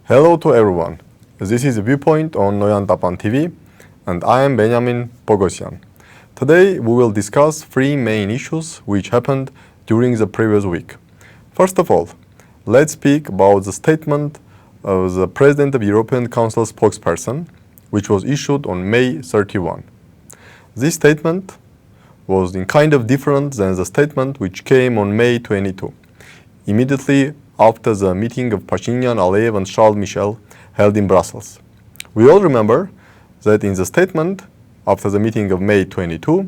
Hello to everyone. This is Viewpoint on Noyan Tapan TV, and I am Benyamin Poghosyan. Today we will discuss three main issues which happened during the previous week. First of all, let's speak about the statement of the President of European Council spokesperson, which was issued on May 31. This statement was in kind of different than the statement which came on May 22, immediately after the meeting of Pashinyan, Aliyev and Charles Michel held in Brussels. We all remember that in the statement after the meeting of May 22,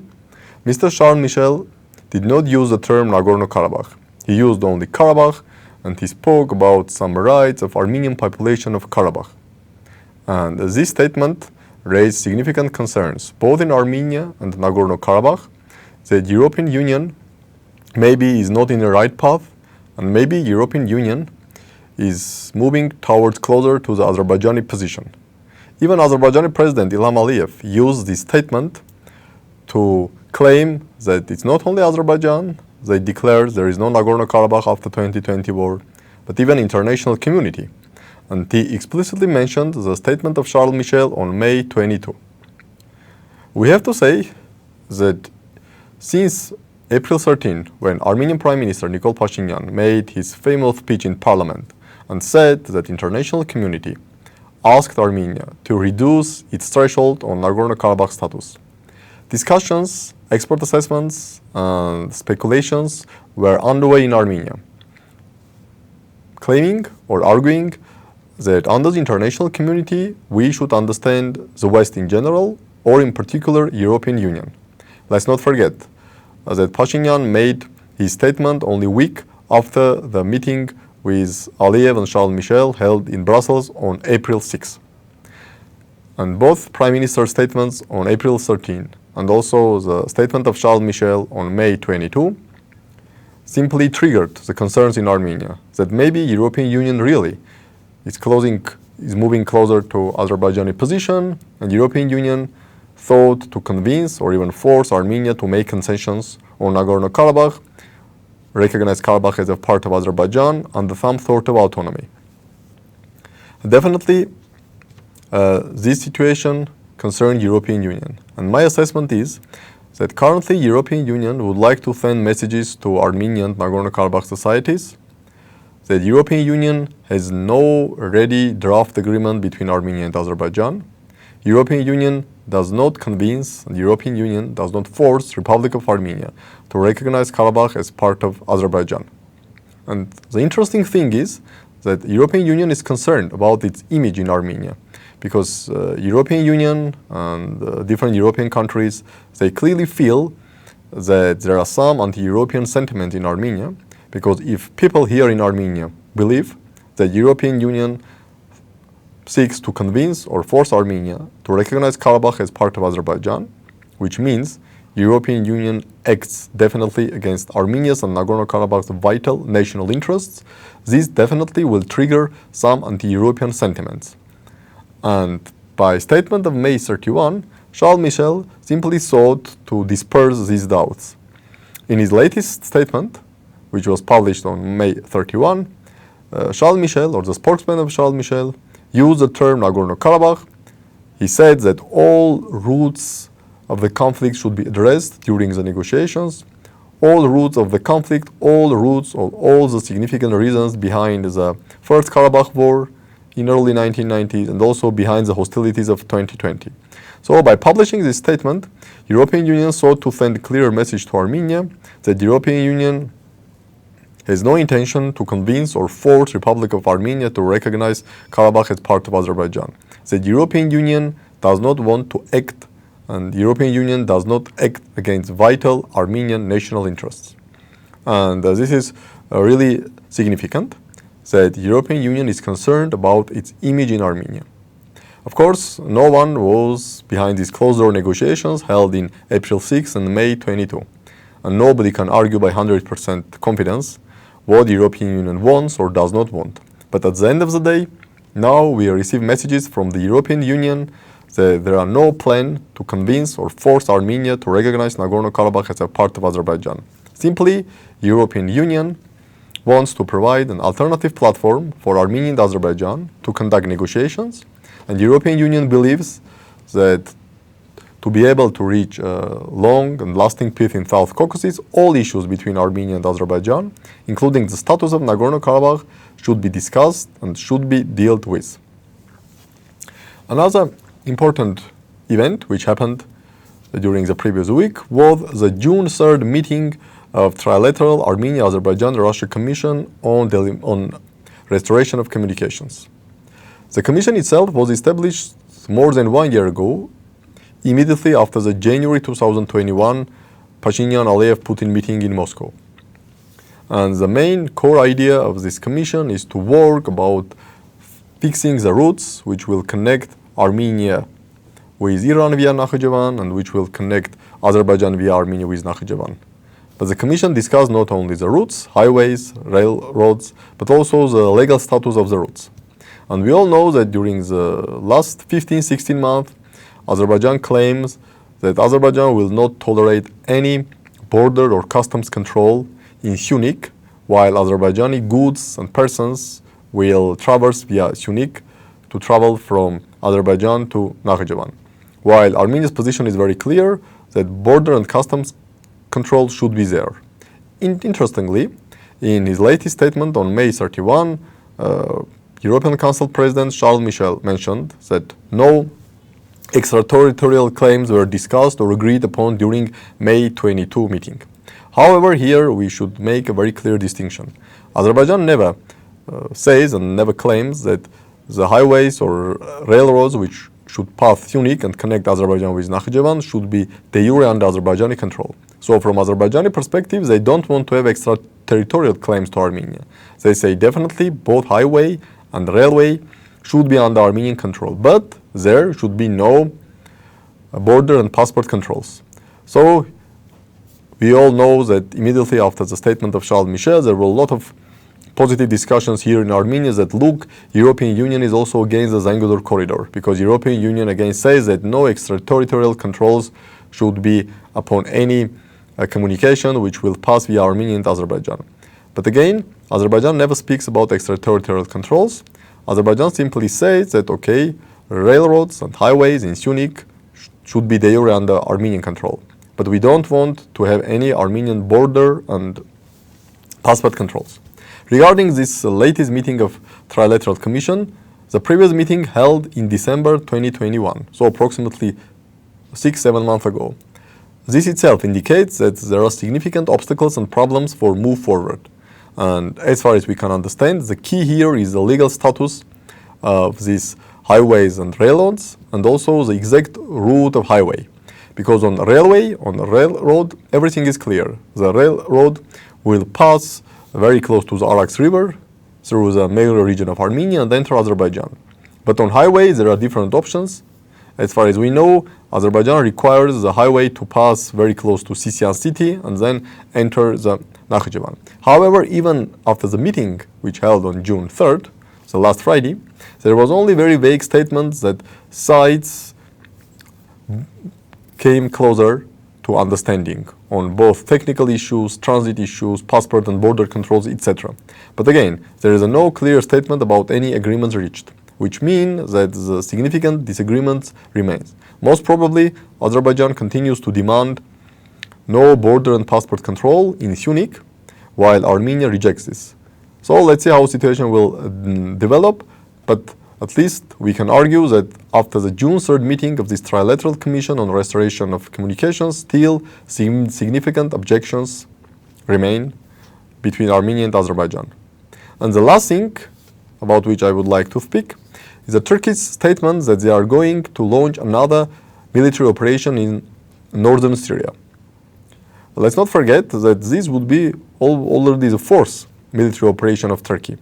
Mr. Charles Michel did not use the term Nagorno-Karabakh. He used only Karabakh, and he spoke about some rights of Armenian population of Karabakh. And this statement raised significant concerns both in Armenia and Nagorno-Karabakh. The European Union maybe is not in the right path, and maybe European Union is moving towards closer to the Azerbaijani position. Even Azerbaijani President Ilham Aliyev used this statement to claim that it's not only Azerbaijan, they declared there is no Nagorno-Karabakh after 2020 war, but even international community. And he explicitly mentioned the statement of Charles Michel on May 22. We have to say that since April 13, when Armenian Prime Minister Nikol Pashinyan made his famous speech in parliament and said that international community asked Armenia to reduce its threshold on Nagorno-Karabakh status, discussions, expert assessments, and speculations were underway in Armenia, claiming or arguing that under the international community we should understand the West in general, or in particular European Union. Let's not forget that Pashinyan made his statement only a week after the meeting with Aliyev and Charles Michel held in Brussels on April 6. And both Prime Minister statements on April 13 and also the statement of Charles Michel on May 22 simply triggered the concerns in Armenia that maybe European Union really is moving closer to Azerbaijani position, and European Union thought to convince or even force Armenia to make concessions on Nagorno-Karabakh, recognize Karabakh as a part of Azerbaijan, and some sort of autonomy. Definitely, this situation concerned European Union, and my assessment is that currently European Union would like to send messages to Armenian Nagorno-Karabakh societies that European Union has no ready draft agreement between Armenia and Azerbaijan. European Union does not convince, and the European Union does not force Republic of Armenia to recognize Karabakh as part of Azerbaijan. And the interesting thing is that the European Union is concerned about its image in Armenia, because European Union and different European countries, they clearly feel that there are some anti-European sentiment in Armenia, because if people here in Armenia believe that European Union seeks to convince or force Armenia to recognize Karabakh as part of Azerbaijan, which means European Union acts definitely against Armenia's and Nagorno-Karabakh's vital national interests, this definitely will trigger some anti-European sentiments. And by statement of May 31, Charles Michel simply sought to disperse these doubts. In his latest statement, which was published on May 31, Charles Michel, or the spokesman of Charles Michel, used the term Nagorno-Karabakh. He said that all roots of the conflict should be addressed during the negotiations. All roots of the conflict, all roots of all the significant reasons behind the First Karabakh War in early 1990s and also behind the hostilities of 2020. So by publishing this statement, European Union sought to send a clear message to Armenia that the European Union has no intention to convince or force Republic of Armenia to recognize Karabakh as part of Azerbaijan. The European Union does not want to act, and the European Union does not act against vital Armenian national interests. And this is really significant, that the European Union is concerned about its image in Armenia. Of course, no one was behind these closed-door negotiations held in April 6 and May 22, and nobody can argue by 100% confidence what the European Union wants or does not want. But at the end of the day, now we receive messages from the European Union that there are no plan to convince or force Armenia to recognize Nagorno-Karabakh as a part of Azerbaijan. Simply, European Union wants to provide an alternative platform for Armenia and Azerbaijan to conduct negotiations, and the European Union believes that to be able to reach long and lasting peace in South Caucasus, all issues between Armenia and Azerbaijan, including the status of Nagorno-Karabakh, should be discussed and should be dealt with. Another important event which happened during the previous week was the June 3rd meeting of Trilateral Armenia-Azerbaijan-Russia Commission on Restoration of Communications. The commission itself was established more than 1 year ago, immediately after the January 2021 Pashinyan-Aliyev-Putin meeting in Moscow. And the main core idea of this commission is to work about fixing the routes which will connect Armenia with Iran via Nakhichevan and which will connect Azerbaijan via Armenia with Nakhichevan. But the commission discussed not only the routes, highways, railroads, but also the legal status of the routes. And we all know that during the last 15-16 months, Azerbaijan claims that Azerbaijan will not tolerate any border or customs control in Syunik, while Azerbaijani goods and persons will traverse via Syunik to travel from Azerbaijan to Nakhichevan. While Armenia's position is very clear that border and customs control should be there. Interestingly, in his latest statement on May 31, European Council President Charles Michel mentioned that no extraterritorial claims were discussed or agreed upon during May 22 meeting. However, here we should make a very clear distinction. Azerbaijan never says and never claims that the highways or railroads which should pass Syunik and connect Azerbaijan with Nakhichevan should be de jure under Azerbaijani control. So from Azerbaijani perspective, they don't want to have extraterritorial claims to Armenia. They say definitely both highway and railway should be under Armenian control, but there should be no border and passport controls. So we all know that immediately after the statement of Charles Michel, there were a lot of positive discussions here in Armenia that look, European Union is also against the Zangezur corridor, because European Union again says that no extraterritorial controls should be upon any communication which will pass via Armenia and Azerbaijan. But again, Azerbaijan never speaks about extraterritorial controls. Azerbaijan simply says that, okay, railroads and highways in Syunik should be de jure under Armenian control. But we don't want to have any Armenian border and passport controls. Regarding this latest meeting of Trilateral Commission, the previous meeting held in December 2021, so approximately 6-7 months ago. This itself indicates that there are significant obstacles and problems for move forward. And as far as we can understand, the key here is the legal status of these highways and railroads, and also the exact route of highway. Because on railroad, everything is clear. The railroad will pass very close to the Arax River through the major region of Armenia and enter Azerbaijan. But on highways, there are different options. As far as we know, Azerbaijan requires the highway to pass very close to Sisian city and then enter the Nakhichevan. However, even after the meeting, which held on June 3rd, so last Friday, there was only very vague statements that sides came closer to understanding on both technical issues, transit issues, passport and border controls, etc. But again, there is no clear statement about any agreements reached, which means that the significant disagreement remains. Most probably, Azerbaijan continues to demand no border and passport control in Syunik, while Armenia rejects this. So let's see how the situation will develop, but at least we can argue that after the June 3rd meeting of this Trilateral Commission on Restoration of Communications, still significant objections remain between Armenia and Azerbaijan. And the last thing about which I would like to speak is the Turkish statement that they are going to launch another military operation in northern Syria. Let's not forget that this would be already the fourth military operation of Turkey.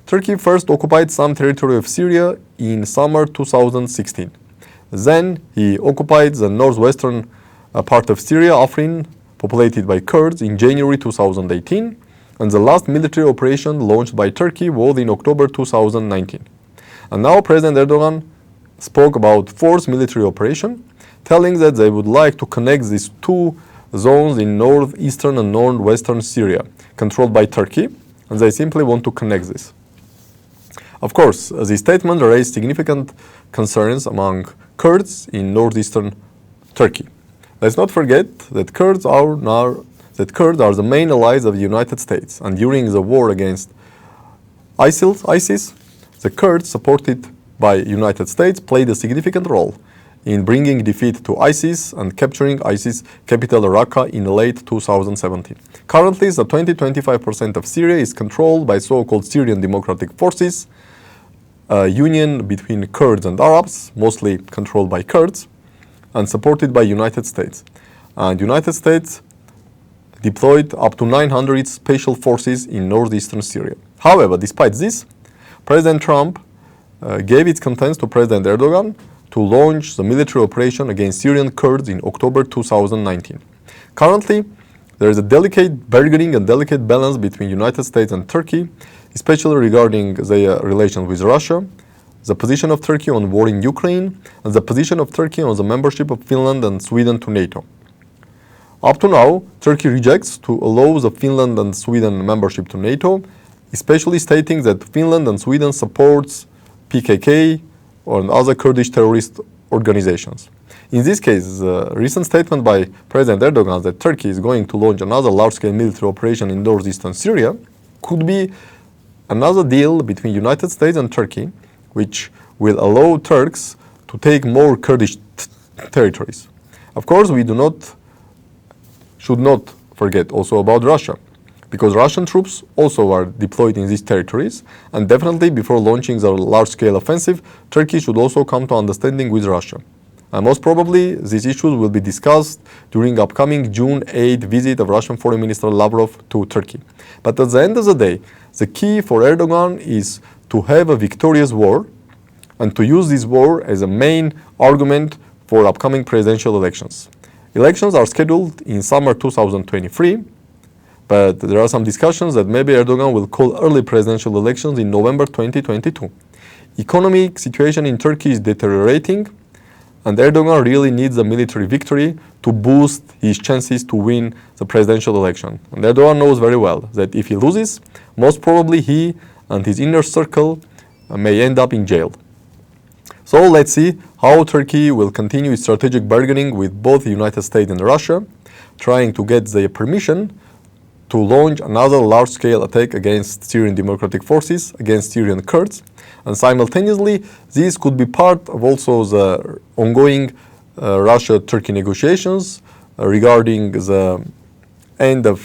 Turkey first occupied some territory of Syria in summer 2016. Then he occupied the northwestern part of Syria, Afrin, populated by Kurds, in January 2018, and the last military operation launched by Turkey was in October 2019. And now President Erdogan spoke about fourth military operation, telling that they would like to connect these two zones in northeastern and northwestern Syria, controlled by Turkey, and they simply want to connect this. Of course, the statement raised significant concerns among Kurds in northeastern Turkey. Let's not forget that Kurds are the main allies of the United States, and during the war against ISIS, the Kurds, supported by United States, played a significant role in bringing defeat to ISIS and capturing ISIS capital Raqqa in late 2017. Currently, the 20-25% of Syria is controlled by so-called Syrian Democratic Forces, a union between Kurds and Arabs, mostly controlled by Kurds, and supported by United States. And United States deployed up to 900 special forces in northeastern Syria. However, despite this, President Trump gave its consent to President Erdogan to launch the military operation against Syrian Kurds in October 2019. Currently, there is a delicate bargaining and delicate balance between United States and Turkey, especially regarding their relations with Russia, the position of Turkey on war in Ukraine, and the position of Turkey on the membership of Finland and Sweden to NATO. Up to now, Turkey rejects to allow the Finland and Sweden membership to NATO, especially stating that Finland and Sweden supports PKK or other Kurdish terrorist organizations. In this case, the recent statement by President Erdogan that Turkey is going to launch another large-scale military operation in northeastern Syria could be another deal between United States and Turkey, which will allow Turks to take more Kurdish territories. Of course, we should not forget also about Russia, because Russian troops also are deployed in these territories, and definitely before launching the large-scale offensive, Turkey should also come to understanding with Russia. And most probably, these issues will be discussed during upcoming June 8 visit of Russian Foreign Minister Lavrov to Turkey. But at the end of the day, the key for Erdogan is to have a victorious war and to use this war as a main argument for upcoming presidential elections. Elections are scheduled in summer 2023, but there are some discussions that maybe Erdogan will call early presidential elections in November 2022. Economic situation in Turkey is deteriorating, and Erdogan really needs a military victory to boost his chances to win the presidential election. And Erdogan knows very well that if he loses, most probably he and his inner circle may end up in jail. So let's see how Turkey will continue its strategic bargaining with both the United States and Russia, trying to get their permission to launch another large-scale attack against Syrian Democratic Forces, against Syrian Kurds. And simultaneously, this could be part of also the ongoing Russia-Turkey negotiations regarding the end of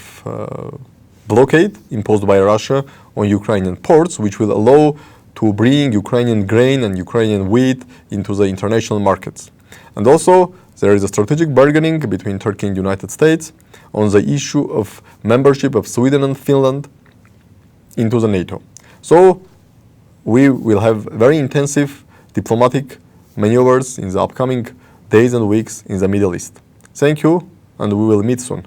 blockade imposed by Russia on Ukrainian ports, which will allow to bring Ukrainian grain and Ukrainian wheat into the international markets. And also, there is a strategic bargaining between Turkey and the United States on the issue of membership of Sweden and Finland into the NATO. So we will have very intensive diplomatic maneuvers in the upcoming days and weeks in the Middle East. Thank you, and we will meet soon.